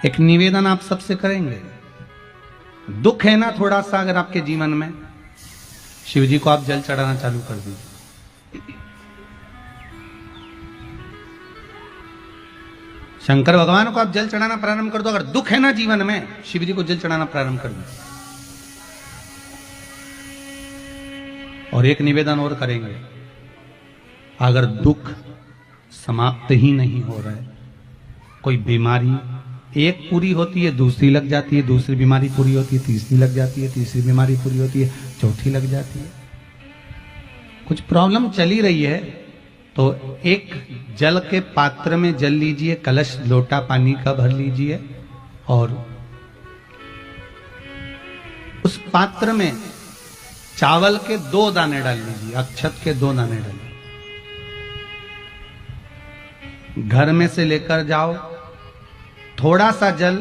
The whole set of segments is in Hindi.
एक निवेदन आप सबसे करेंगे। दुख है ना थोड़ा सा अगर आपके जीवन में, शिव जी को आप जल चढ़ाना चालू कर दीजिए। शंकर भगवान को आप जल चढ़ाना प्रारंभ कर दो। अगर दुख है ना जीवन में, शिव जी को जल चढ़ाना प्रारंभ कर दो। और एक निवेदन और करेंगे, अगर दुख समाप्त ही नहीं हो रहा है, कोई बीमारी एक पूरी होती है दूसरी लग जाती है, दूसरी बीमारी पूरी होती है तीसरी लग जाती है, तीसरी बीमारी पूरी होती है चौथी लग जाती है, कुछ प्रॉब्लम चली रही है, तो एक जल के पात्र में जल लीजिए, कलश लोटा पानी का भर लीजिए और उस पात्र में चावल के 2 दाने डाल लीजिए, अक्षत के 2 दाने डालिए। घर में से लेकर जाओ, थोड़ा सा जल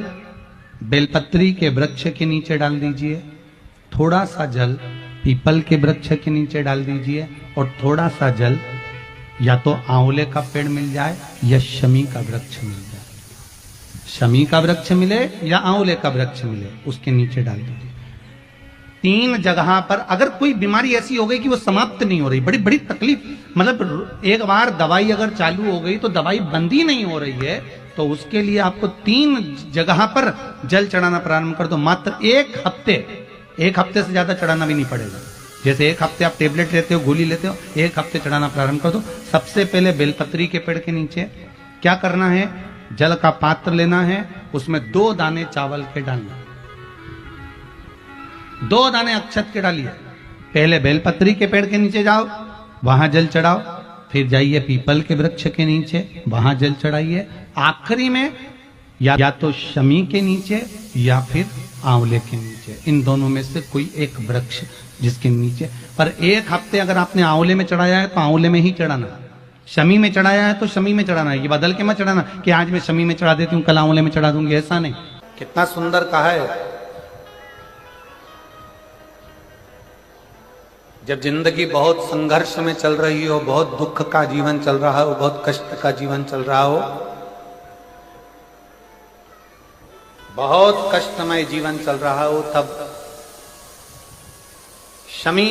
बेलपत्री के वृक्ष के नीचे डाल दीजिए, थोड़ा सा जल पीपल के वृक्ष के नीचे डाल दीजिए और थोड़ा सा जल या तो आंवले का पेड़ मिल जाए या शमी का वृक्ष मिल जाए, शमी का वृक्ष मिले या आंवले का वृक्ष मिले, उसके नीचे डाल दीजिए। 3 जगह पर अगर कोई बीमारी ऐसी हो गई कि वो समाप्त नहीं हो रही, बड़ी बड़ी तकलीफ, मतलब एक बार दवाई अगर चालू हो गई तो दवाई बंद ही नहीं हो रही है, तो उसके लिए आपको 3 जगह पर जल चढ़ाना प्रारंभ कर दो। मात्र 1 हफ्ते से ज्यादा चढ़ाना भी नहीं पड़ेगा। जैसे 1 हफ्ते आप टेबलेट लेते हो, गोली लेते हो, 1 हफ्ते चढ़ाना प्रारंभ कर दो। सबसे पहले बेलपत्री के पेड़ के नीचे क्या करना है, जल का पात्र लेना है, उसमें 2 दाने चावल के डालना, 2 दाने अक्षत के डालिए। पहले बेलपत्री के पेड़ के नीचे जाओ, वहां जल चढ़ाओ, फिर जाइए पीपल के वृक्ष के नीचे, वहां जल चढ़ाइए, आखिरी में या तो शमी के नीचे या फिर आंवले के नीचे, इन दोनों में से कोई एक वृक्ष जिसके नीचे। पर 1 हफ्ते अगर आपने आंवले में चढ़ाया है तो आंवले में ही चढ़ाना, शमी में चढ़ाया है तो शमी में चढ़ाना है। ये बदल के मत चढ़ाना कि आज मैं शमी में चढ़ा देती हूँ कल आंवले में चढ़ा दूंगी, ऐसा नहीं। कितना सुंदर कहा है, जब जिंदगी बहुत संघर्ष में चल रही हो, बहुत दुख का जीवन चल रहा हो, बहुत कष्ट का जीवन चल रहा हो, बहुत कष्टमय जीवन चल रहा हो, तब शमी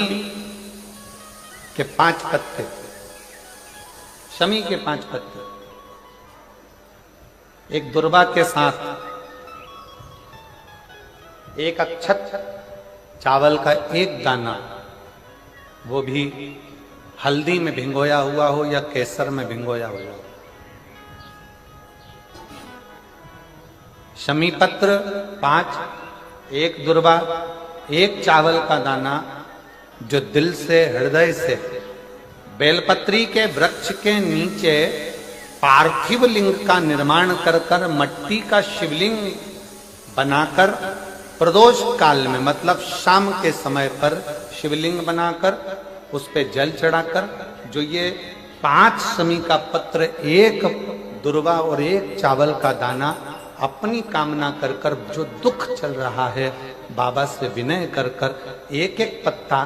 के 5 पत्ते, शमी के 5 पत्ते एक दुर्वा के साथ, एक अक्षत चावल का 1 दाना, वो भी हल्दी में भिंगोया हुआ हो या केसर में भिंगोया हुआ हो, शमी पत्र 5, 1 दुर्वा, 1 चावल का दाना, जो दिल से हृदय से बेलपत्री के वृक्ष के नीचे पार्थिव लिंग का निर्माण कर कर मट्टी का शिवलिंग बनाकर प्रदोष काल में, मतलब शाम के समय पर शिवलिंग बनाकर उस पे जल चढ़ाकर, जो ये 5 शमी का पत्र, 1 दुर्वा और 1 चावल का दाना, अपनी कामना कर कर, जो दुख चल रहा है बाबा से विनय कर कर 1-1 पत्ता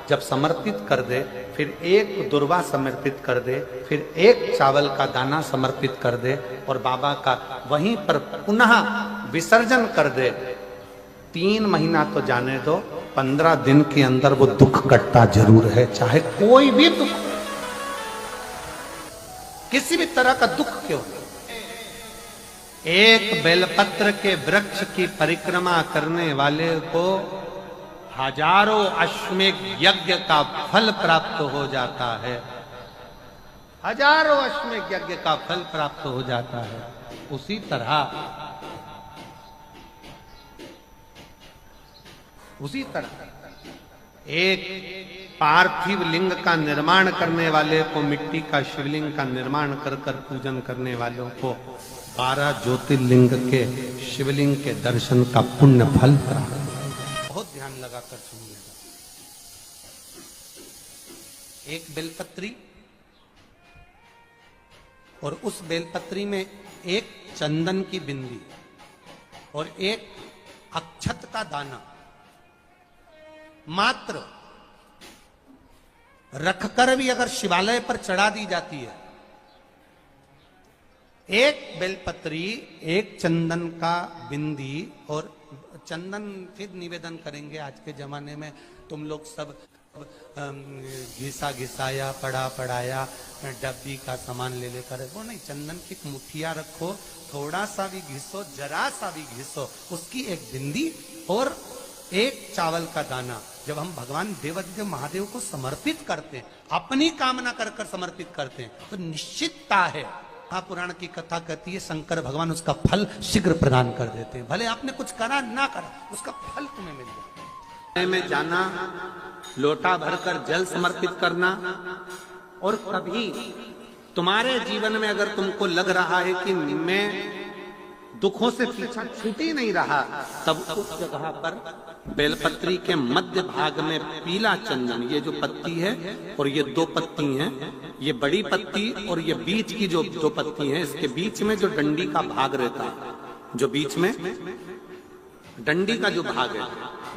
जब समर्पित कर दे, फिर 1 दुर्वा समर्पित कर दे, फिर 1 चावल का दाना समर्पित कर दे और बाबा का वहीं पर पुनः विसर्जन कर दे, 3 महीना तो जाने दो, 15 दिन के अंदर वो दुख कटता जरूर है, चाहे कोई भी दुख, किसी भी तरह का दुख क्यों। 1 बेलपत्र के वृक्ष की परिक्रमा करने वाले को हजारों अश्वमेध यज्ञ का फल प्राप्त हो जाता है, हजारों अश्वमेध यज्ञ का फल प्राप्त हो जाता है। उसी तरह एक पार्थिव लिंग का निर्माण करने वाले को, मिट्टी का शिवलिंग का निर्माण कर कर पूजन करने वालों को 12 ज्योतिर्लिंग के शिवलिंग के दर्शन का पुण्य फल प्राप्त। बहुत ध्यान लगाकर सुनिएगा। 1 बेलपत्री और उस बेलपत्री में 1 चंदन की बिंदी और 1 अक्षत का दाना मात्र रखकर भी अगर शिवालय पर चढ़ा दी जाती है एक बेलपत्री, एक चंदन का बिंदी, और चंदन फिर निवेदन करेंगे। आज के जमाने में तुम लोग सब घिसा घिसाया, पड़ा पड़ाया, डब्बी का सामान ले लेकर, वो नहीं, चंदन की एक मुठिया रखो, थोड़ा सा भी घिसो, जरा सा भी घिसो, उसकी एक बिंदी और एक चावल का दाना। जब हम भगवान देवाधिदेव महादेव को समर्पित करते हैं, अपनी कामना कर कर समर्पित करते हैं, तो निश्चितता है, पुराण की कथा कहती है, शंकर भगवान उसका फल शीघ्र प्रदान कर देते हैं। भले आपने कुछ करा ना करा, उसका फल तुम्हें मिल जाए। में जाना, लोटा भरकर जल समर्पित करना, और कभी तुम्हारे जीवन में अगर तुमको लग रहा है कि मैं दुखों से पीछा छूट ही नहीं रहा, तब उस जगह पर बेलपत्री के मध्य भाग में पीला चंदन, ये जो पत्ती है और ये दो पत्ती हैं, ये बड़ी पत्ती और ये बीच की जो दो पत्ती हैं, इसके बीच में जो डंडी का भाग रहता है, जो बीच में डंडी का जो भाग है,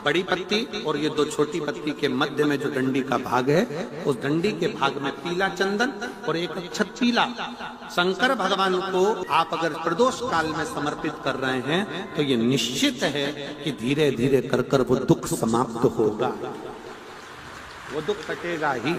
बड़ी पत्ती और ये दो छोटी पत्ती के मध्य में जो डंडी का भाग है, उस डंडी के भाग में पीला चंदन और एक अक्षत पीला, शंकर भगवान को आप अगर प्रदोष काल में समर्पित कर रहे हैं, तो ये निश्चित है कि धीरे धीरे कर कर वो दुख समाप्त होगा, वो दुख कटेगा ही।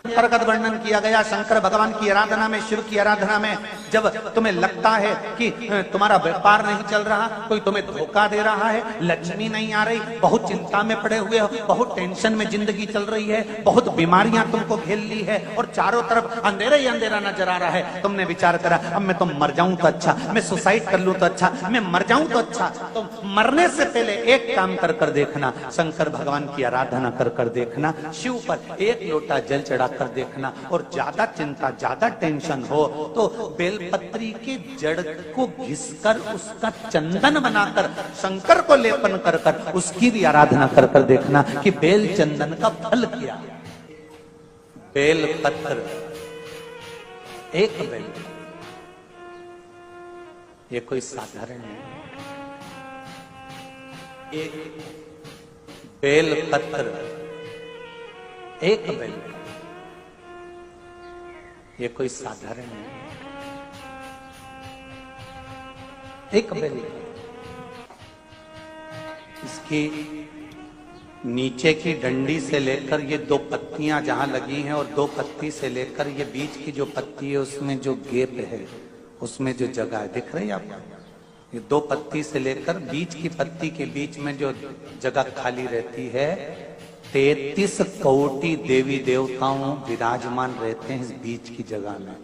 प्रकट वर्णन किया गया शंकर भगवान की आराधना में, शिव की आराधना में, जब तुम्हें लगता है कि तुम्हारा व्यापार नहीं चल रहा, कोई तुम्हें धोखा दे रहा है, लक्ष्मी नहीं आ रही, बहुत चिंता में पड़े हुए हो, बहुत टेंशन में जिंदगी चल रही है, बहुत बीमारियां तुमको घेर ली है और चारों तरफ अंधेरा ही अंधेरा नजर आ रहा है, तुमने विचार करा अब मैं तो मर जाऊं तो अच्छा, मैं सुसाइड कर लूं तो अच्छा, मैं मर जाऊं तो अच्छा, तो मरने से पहले एक काम कर कर देखना, शंकर भगवान की आराधना कर कर देखना, शिव पर एक लोटा जल चढ़ा कर देखना, और ज्यादा चिंता, ज्यादा टेंशन हो तो बेलपत्री के जड़ को घिसकर उसका चंदन बनाकर शंकर को लेपन कर कर उसकी भी आराधना कर कर देखना कि बेल चंदन का फल क्या। बेल पत्र, एक बेल, ये कोई साधारण नहीं, एक बेल पत्र, एक बेल, ये कोई साधारण नहीं, एक बेल। इसकी नीचे की डंडी से लेकर ये दो पत्तियां जहां लगी हैं, और दो पत्ती से लेकर ये बीच की जो पत्ती है उसमें जो गैप है, उसमें जो जगह है, दिख रही है आपको? ये दो पत्ती से लेकर बीच की पत्ती के बीच में जो जगह खाली रहती है, 33 कोटि देवी देवताओं विराजमान रहते हैं इस बीच की जगह में।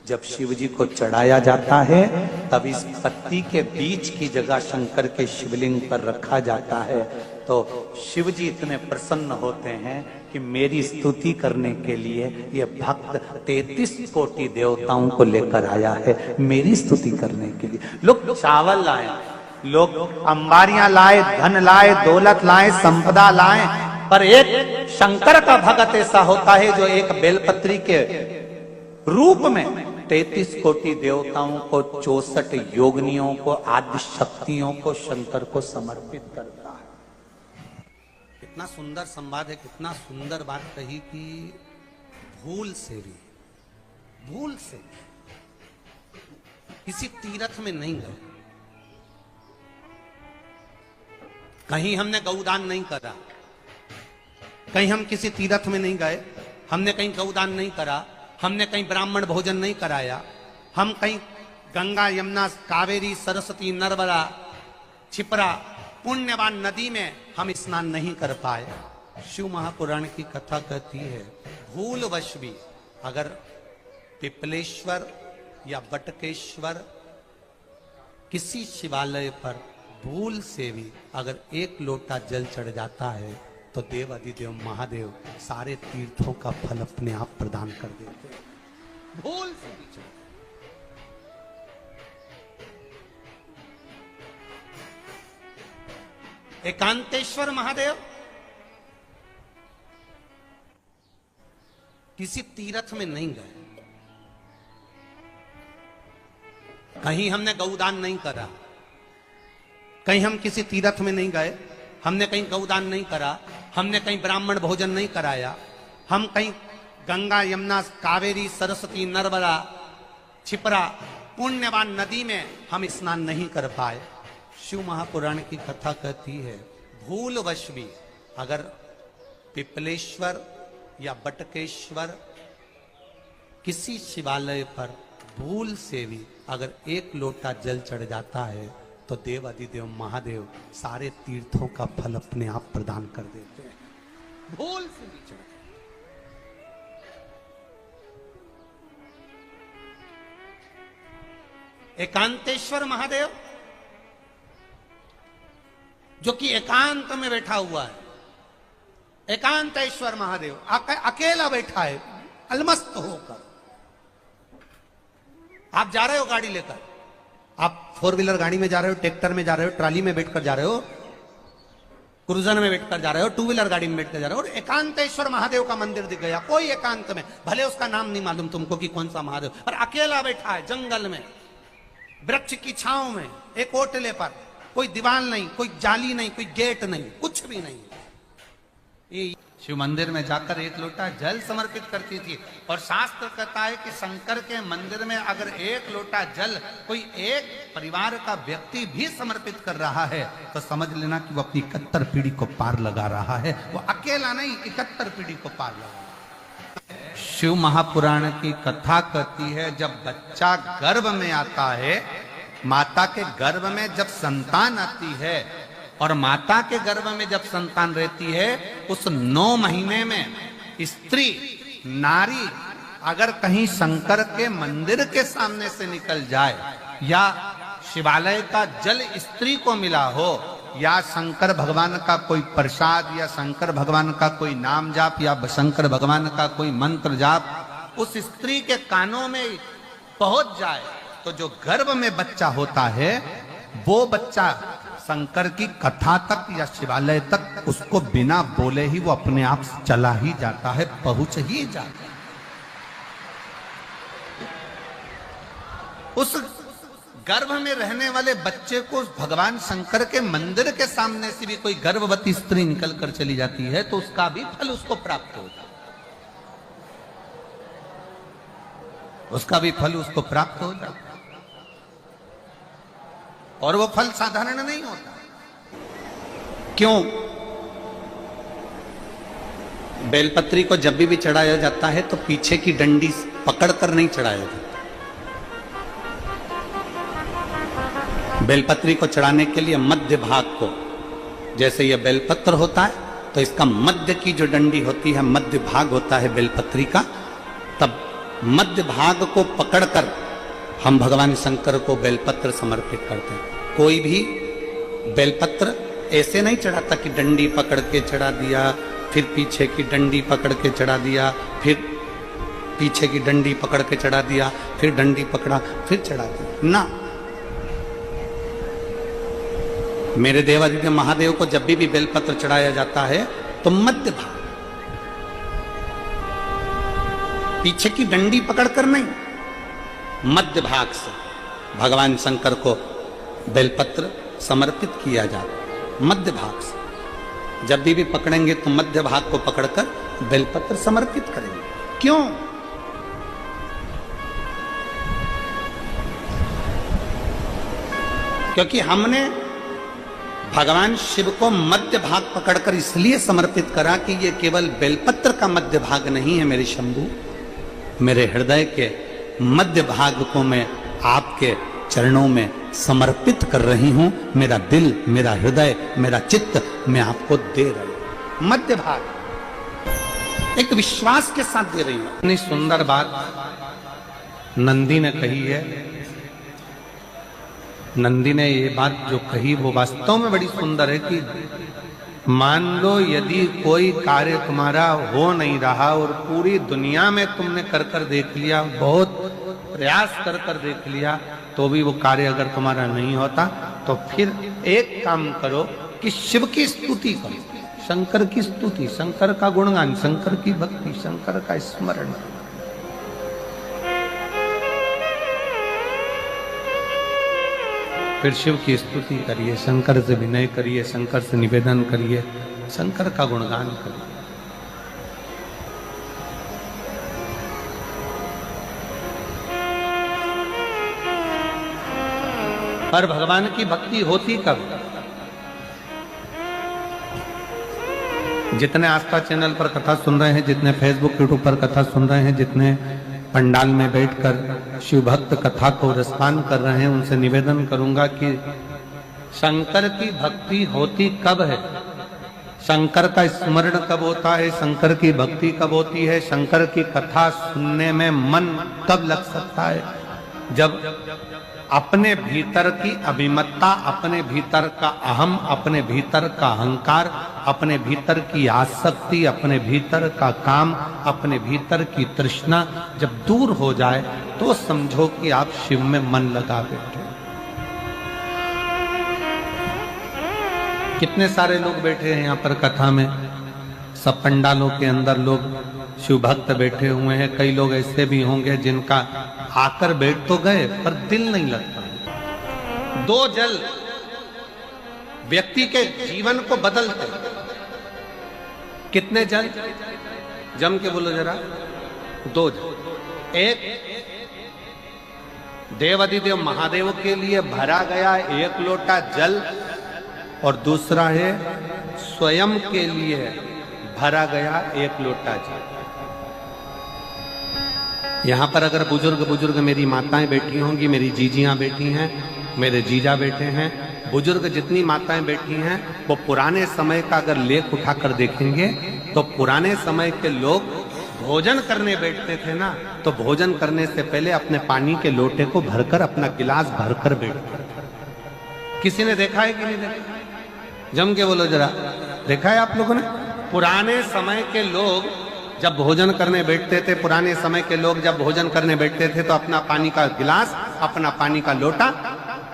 जब शिव जी को चढ़ाया जाता है, तब इस पत्ती के बीच की जगह शंकर के शिवलिंग पर रखा जाता है, तो शिव जी इतने प्रसन्न होते हैं कि मेरी स्तुति करने के लिए ये भक्त 33 कोटि देवताओं को लेकर आया है, मेरी स्तुति करने के लिए। लोग चावल लाए, लोग अंबारियां लाए, धन लाए, दौलत लाए, संपदा लाए, पर एक शंकर का भगत ऐसा होता है जो एक बेलपत्री के रूप में 33 कोटि देवताओं को, 64 योगिनियों को, आदि शक्तियों को शंकर को समर्पित करता है। कितना सुंदर संवाद है, कितना सुंदर बात कही कि भूल से किसी तीर्थ में नहीं गए, कहीं हमने गौदान नहीं करा, कहीं हम किसी तीर्थ में नहीं गए, हमने कहीं गौदान नहीं करा, हमने कहीं ब्राह्मण भोजन नहीं कराया, हम कहीं गंगा यमुना कावेरी सरस्वती नर्मदा छिपरा पुण्यवान नदी में हम स्नान नहीं कर पाए। शिव महापुराण की कथा कहती है, भूलवश भी अगर पिपलेश्वर या बटकेश्वर किसी शिवालय पर भूल से भी अगर एक लोटा जल चढ़ जाता है, तो देव अधिदेव महादेव सारे तीर्थों का फल अपने आप प्रदान कर देते हैं। भूल से भी चढ़, एकांतेश्वर महादेव किसी तीर्थ में नहीं गए, कहीं हमने गौदान नहीं करा, कहीं हम किसी तीर्थ में नहीं गए, हमने कहीं गौदान नहीं करा, हमने कहीं ब्राह्मण भोजन नहीं कराया, हम कहीं गंगा यमुना कावेरी सरस्वती नर्मदा छिपरा पुण्यवान नदी में हम स्नान नहीं कर पाए। शिव महापुराण की कथा कहती है भूलवश भी अगर पिपलेश्वर या बटकेश्वर किसी शिवालय पर भूल से भी अगर एक लोटा जल चढ़ जाता है तो देव अधिदेव महादेव सारे तीर्थों का फल अपने आप प्रदान कर देते हैं। भूल से भी चढ़ एकांतेश्वर महादेव जो कि एकांत में बैठा हुआ है, एकांतेश्वर महादेव अकेला बैठा है अलमस्त होकर। आप जा रहे हो गाड़ी लेकर, आप 4 व्हीलर गाड़ी में जा रहे हो, ट्रैक्टर में जा रहे हो, ट्राली में बैठकर जा रहे हो, क्रूजर में बैठकर जा रहे हो, 2 व्हीलर गाड़ी में बैठकर जा रहे हो और एकांतेश्वर महादेव का मंदिर दिख गया कोई एकांत में, भले उसका नाम नहीं मालूम तुमको कि कौन सा महादेव, पर अकेला बैठा है जंगल में वृक्ष की छांव में एक ओटले पर, कोई दीवार नहीं, कोई जाली नहीं, कोई गेट नहीं, कुछ भी नहीं। ये शिव मंदिर में जाकर एक लोटा जल समर्पित करती थी और शास्त्र कहता है कि शंकर के मंदिर में अगर एक लोटा जल कोई एक परिवार का व्यक्ति भी समर्पित कर रहा है तो समझ लेना कि वो अपनी 71 पीढ़ी को पार लगा रहा है। वो अकेला नहीं, 71 पीढ़ी को पार लगा रहा है। शिव महापुराण की कथा कहती है जब बच्चा गर्भ में आता है, माता के गर्भ में जब संतान आती है और माता के गर्भ में जब संतान रहती है उस 9 महीने में स्त्री नारी अगर कहीं शंकर के मंदिर के सामने से निकल जाए या शिवालय का जल स्त्री को मिला हो या शंकर भगवान का कोई प्रसाद या शंकर भगवान का कोई नाम जाप या शंकर भगवान का कोई मंत्र जाप उस स्त्री के कानों में पहुंच जाए तो जो गर्भ में बच्चा होता है वो बच्चा शंकर की कथा तक या शिवालय तक उसको बिना बोले ही वो अपने आप चला ही जाता है, पहुंच ही जाता है। उस गर्भ में रहने वाले बच्चे को भगवान शंकर के मंदिर के सामने से भी कोई गर्भवती स्त्री निकल कर चली जाती है तो उसका भी फल उसको प्राप्त होता है, उसका भी फल उसको प्राप्त हो जाता है। और वो फल साधारण नहीं होता। क्यों? बेलपत्री को जब भी चढ़ाया जाता है तो पीछे की डंडी पकड़कर नहीं चढ़ाया जाता। बेलपत्री को चढ़ाने के लिए मध्य भाग को, जैसे यह बेलपत्र होता है तो इसका मध्य की जो डंडी होती है, मध्य भाग होता है बेलपत्री का, तब मध्य भाग को पकड़कर हम भगवान शंकर को बेलपत्र समर्पित करते हैं। कोई भी बेलपत्र ऐसे नहीं चढ़ाता कि डंडी पकड़ के चढ़ा दिया, फिर पीछे की डंडी पकड़ के चढ़ा दिया, फिर पीछे की डंडी पकड़ के चढ़ा दिया, फिर डंडी पकड़ा फिर चढ़ा दिया ना। मेरे देवादिदेव महादेव को जब भी बेलपत्र चढ़ाया जाता है तो मध्य भाग, पीछे की डंडी पकड़कर नहीं, मध्य भाग से भगवान शंकर को बेलपत्र समर्पित किया जाता। मध्य भाग से जब भी पकड़ेंगे तो मध्य भाग को पकड़कर बेलपत्र समर्पित करेंगे। क्यों? क्योंकि हमने भगवान शिव को मध्य भाग पकड़कर इसलिए समर्पित करा कि ये केवल बेलपत्र का मध्य भाग नहीं है मेरे शंभू, मेरे हृदय के मध्य भाग को मैं आपके चरणों में समर्पित कर रही हूं। मेरा दिल, मेरा हृदय, मेरा चित्त मैं आपको दे रही हूं। मध्य भाग एक विश्वास के साथ दे रही हूं। इतनी सुंदर बात नंदी ने कही है। नंदी ने ये बात जो कही वो वास्तव में बड़ी सुंदर है कि मान लो यदि कोई कार्य तुम्हारा हो नहीं रहा और पूरी दुनिया में तुमने कर कर देख लिया, बहुत प्रयास कर कर देख लिया, तो भी वो कार्य अगर तुम्हारा नहीं होता तो फिर एक काम करो कि शिव की स्तुति करो, शंकर की स्तुति, शंकर का गुणगान, शंकर की भक्ति, शंकर का स्मरण। फिर शिव की स्तुति करिए, शंकर से विनय करिए, शंकर से निवेदन करिए, शंकर का गुणगान करिए। पर भगवान की भक्ति होती कब? जितने आस्था चैनल पर कथा सुन रहे हैं, जितने फेसबुक यूट्यूब पर कथा सुन रहे हैं, जितने पंडाल में बैठकर शिव भक्त कथा को रसपान कर रहे हैं, उनसे निवेदन करूंगा कि शंकर की भक्ति होती कब है? शंकर का स्मरण कब होता है? शंकर की भक्ति कब होती है? शंकर की कथा सुनने में मन कब लग सकता है? जब अपने भीतर की अभिमत्ता, अपने भीतर का अहम, अपने भीतर का अहंकार, अपने भीतर की आसक्ति, अपने भीतर का काम, अपने भीतर की तृष्णा जब दूर हो जाए तो समझो कि आप शिव में मन लगा बैठे। कितने सारे लोग बैठे हैं यहाँ पर कथा में, सब पंडालों के अंदर लोग शिव भक्त बैठे हुए हैं। कई लोग ऐसे भी होंगे जिनका आकर बैठ तो गए पर दिल नहीं लगता। दो जल व्यक्ति के जीवन को बदलते। कितने जल? जम के बोलो जरा। दो जल। एक देवाधिदेव महादेव के लिए भरा गया 1 लोटा जल और दूसरा है स्वयं के लिए भरा गया 1 लोटा जल। यहां पर अगर बुजुर्ग मेरी माताएं बैठी होंगी, मेरी जीजियां बैठी हैं, मेरे जीजा बैठे हैं, बुजुर्ग जितनी माताएं बैठी हैं, वो पुराने समय का अगर लेख उठाकर देखेंगे तो पुराने समय के लोग भोजन करने बैठते थे ना, तो भोजन करने से पहले अपने पानी के लोटे को भरकर, अपना गिलास भरकर बैठते थे। किसी ने देखा है कि नहीं देखा? जम के बोलो जरा। देखा है आप लोगों ने? पुराने समय के लोग जब भोजन करने बैठते थे, पुराने समय के लोग जब भोजन करने बैठते थे तो अपना पानी का गिलास, अपना पानी का लोटा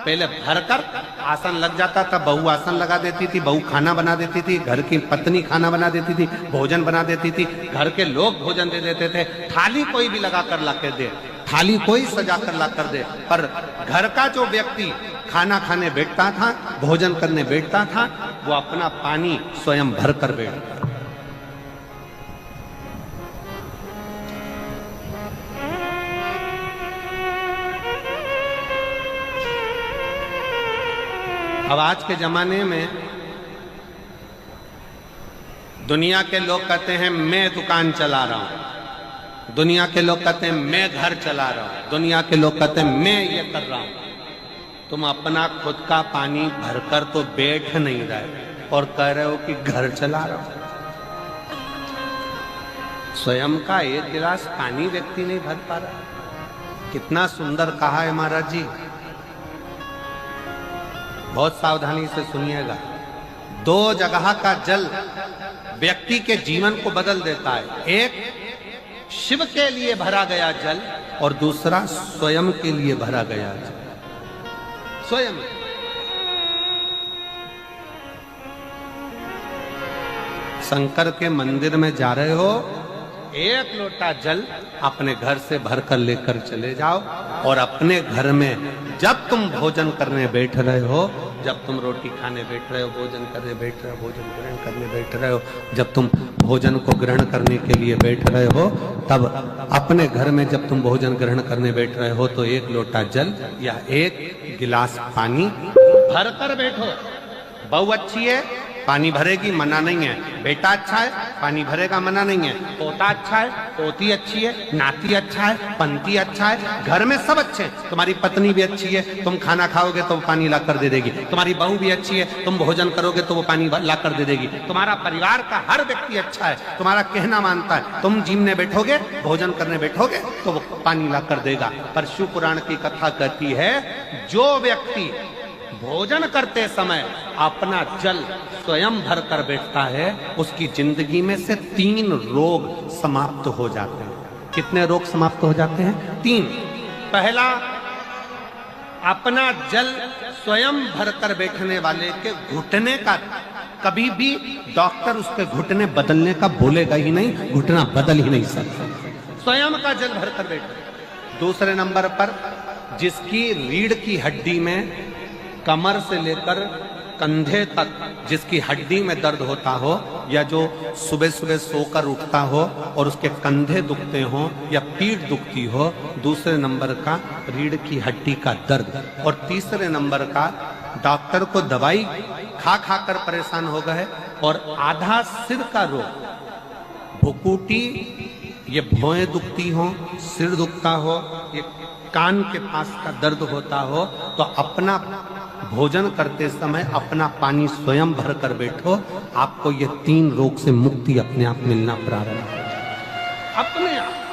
पहले भरकर आसन लग जाता था। बहू आसन लगा देती थी, बहू खाना बना देती थी, घर की पत्नी खाना बना देती थी, भोजन बना देती थी, घर के लोग भोजन दे देते थे। थाली कोई भी लगा कर ला कर दे, थाली कोई सजा कर ला कर दे, पर घर का जो व्यक्ति खाना खाने बैठता था, भोजन करने बैठता था, वो अपना पानी स्वयं भर कर बैठता। अब आज के जमाने में दुनिया के लोग कहते हैं मैं दुकान चला रहा हूं, दुनिया के लोग कहते हैं मैं घर चला रहा हूं, दुनिया के लोग कहते हैं मैं ये कर रहा हूं। तुम अपना खुद का पानी भरकर तो बैठ नहीं रहे और कह रहे हो कि घर चला रहा हूं। स्वयं का 1 गिलास पानी व्यक्ति नहीं भर पा रहा। कितना सुंदर कहा है महाराज जी। बहुत सावधानी से सुनिएगा। 2 जगह का जल व्यक्ति के जीवन को बदल देता है। एक शिव के लिए भरा गया जल और दूसरा स्वयं के लिए भरा गया जल। स्वयं शंकर के मंदिर में जा रहे हो, 1 लोटा जल अपने घर से भरकर लेकर चले जाओ और अपने घर में जब तुम भोजन करने बैठ रहे हो, जब तुम रोटी खाने बैठ रहे हो, भोजन करने बैठ रहे हो, भोजन ग्रहण करने बैठ रहे हो, जब तुम भोजन को ग्रहण करने के लिए बैठ रहे हो, तब अपने घर में जब तुम भोजन ग्रहण करने बैठ रहे हो तो 1 लोटा जल या 1 गिलास पानी भर कर बैठो। बहू अच्छी है, पानी भरेगी, मना नहीं है। बेटा अच्छा है, पानी भरेगा, मना नहीं है। पोता अच्छा है, पोती अच्छी है, नाती अच्छा है, पंती अच्छा है, घर में सब अच्छे हैं। तुम्हारी पत्नी भी अच्छी है, तुम खाना खाओगे तो वो पानी ला कर दे देगी। तुम्हारी बहू भी अच्छी है, तुम भोजन करोगे तो वो पानी ला कर दे देगी। तुम्हारा परिवार का हर व्यक्ति अच्छा है, तुम्हारा कहना मानता है। तुम जिमने बैठोगे, भोजन करने बैठोगे तो वो पानी ला कर देगा। पर शिव पुराण की कथा कहती है, जो व्यक्ति भोजन करते समय अपना जल स्वयं भर कर बैठता है, उसकी जिंदगी में से 3 रोग समाप्त हो जाते हैं। कितने रोग समाप्त हो जाते हैं? 3। पहला, अपना जल स्वयं भर कर बैठने वाले के घुटने का कभी भी डॉक्टर उसके घुटने बदलने का बोलेगा ही नहीं, घुटना बदल ही नहीं सकता। स्वयं का जल भर कर बैठे। दूसरे नंबर पर, जिसकी रीढ़ की हड्डी में कमर से लेकर कंधे तक जिसकी हड्डी में दर्द होता हो, या जो सुबह सुबह सोकर उठता हो और उसके कंधे दुखते हो या पीठ दुखती हो। दूसरे नंबर का रीढ़ की हड्डी का दर्द। और तीसरे नंबर का डॉक्टर को दवाई खा खा कर परेशान हो गए। और आधा सिर का रोग, भुकुटी, ये भौएं दुखती हो, सिर दुखता हो, ये कान के पास का दर्द होता हो, तो अपना भोजन करते समय अपना पानी स्वयं भर कर बैठो। आपको ये 3 रोग से मुक्ति अपने आप मिलना प्रारंभ हो जाए, अपने आप।